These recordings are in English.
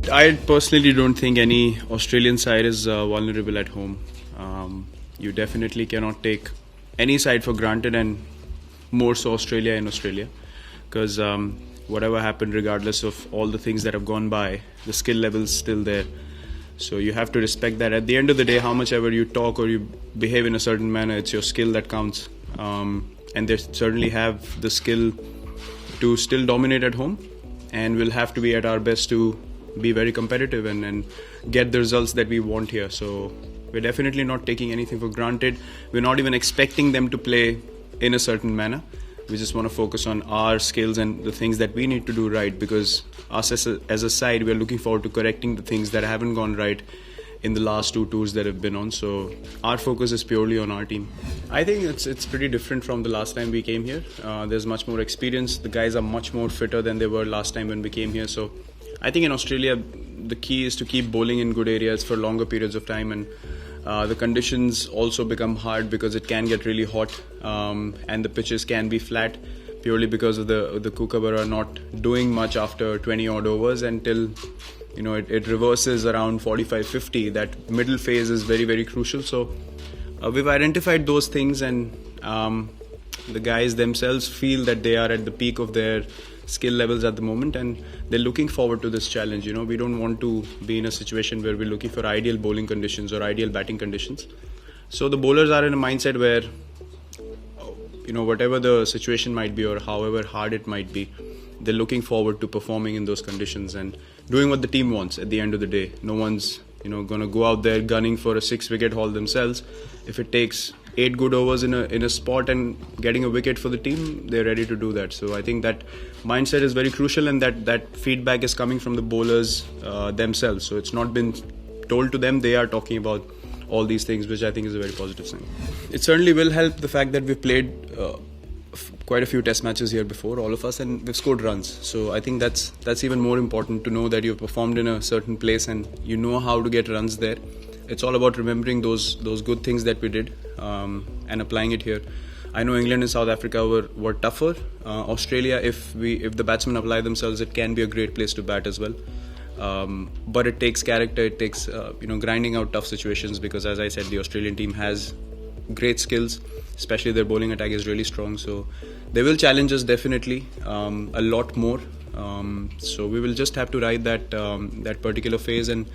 I personally don't think any Australian side is vulnerable at home. You definitely cannot take any side for granted, and more so Australia in Australia, because whatever happened, regardless of all the things that have gone by, the skill level is still there. So you have to respect that. At the end of the day, how much ever you talk or you behave in a certain manner, it's your skill that counts. And they certainly have the skill to still dominate at home, and we'll have to be at our best to be very competitive and get the results that we want here. So we're definitely not taking anything for granted. We're not even expecting them to play in a certain manner. We just want to focus on our skills and the things that we need to do right, because us as a side, we're looking forward to correcting the things that haven't gone right in the last two tours that have been on. So our focus is purely on our team. I think it's pretty different from the last time we came here. There's much more experience. The guys are much more fitter than they were last time when we came here. So I think in Australia, the key is to keep bowling in good areas for longer periods of time, and the conditions also become hard because it can get really hot, and the pitches can be flat purely because of the Kookaburra not doing much after 20 odd overs until it reverses around 45-50. That middle phase is very, very crucial. So we've identified those things, and the guys themselves feel that they are at the peak of their skill levels at the moment, and they're looking forward to this challenge. We don't want to be in a situation where we're looking for ideal bowling conditions or ideal batting conditions. So the bowlers are in a mindset where whatever the situation might be or however hard it might be, they're looking forward to performing in those conditions and doing what the team wants at the end of the day. No one's going to go out there gunning for a 6-wicket haul themselves. If it takes 8 good overs in a spot and getting a wicket for the team, they're ready to do that. So I think that mindset is very crucial, and that feedback is coming from the bowlers themselves. So it's not been told to them. They are talking about all these things, which I think is a very positive sign. It certainly will help the fact that we've played quite a few test matches here before, all of us, and we've scored runs. So I think that's even more important, to know that you've performed in a certain place and you know how to get runs there. It's all about remembering those good things that we did and applying it here. I know England and South Africa were tougher. Australia, if the batsmen apply themselves, it can be a great place to bat as well. But it takes character. It takes grinding out tough situations, because as I said, the Australian team has great skills, especially their bowling attack is really strong. So they will challenge us definitely a lot more. So we will just have to ride that particular phase and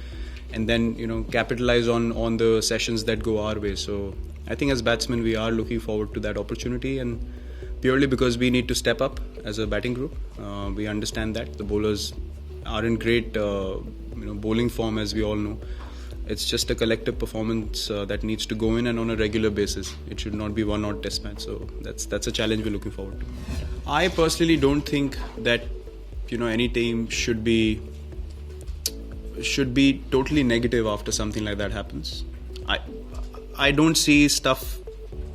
then capitalize on the sessions that go our way. So I think as batsmen, we are looking forward to that opportunity, and purely because we need to step up as a batting group. We understand that the bowlers are in great bowling form, as we all know. It's just a collective performance that needs to go in, and on a regular basis. It should not be one odd test match. So that's a challenge we're looking forward to. I personally don't think that any team should be totally negative after something like that happens. I don't see stuff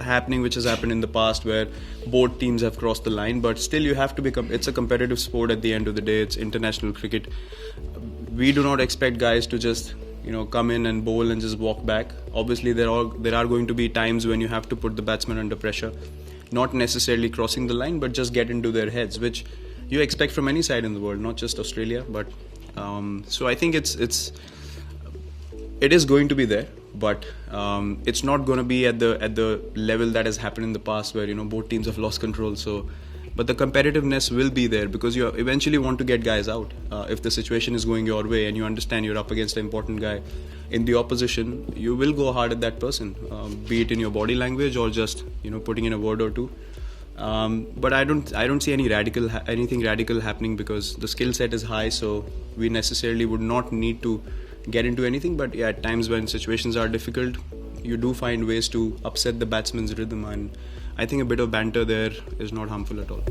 happening which has happened in the past where both teams have crossed the line, but still you have to it's a competitive sport at the end of the day. It's international cricket. We do not expect guys to just come in and bowl and just walk back. Obviously there are going to be times when you have to put the batsman under pressure, not necessarily crossing the line, but just get into their heads, which you expect from any side in the world, not just Australia. But so I think it is going to be there, but it's not going to be at the level that has happened in the past, where both teams have lost control. So, but the competitiveness will be there, because you eventually want to get guys out. If the situation is going your way and you understand you're up against an important guy in the opposition, you will go hard at that person, be it in your body language or just putting in a word or two. But I don't see anything radical happening, because the skill set is high. So we necessarily would not need to get into anything. But yeah, at times when situations are difficult, you do find ways to upset the batsman's rhythm, and I think a bit of banter there is not harmful at all.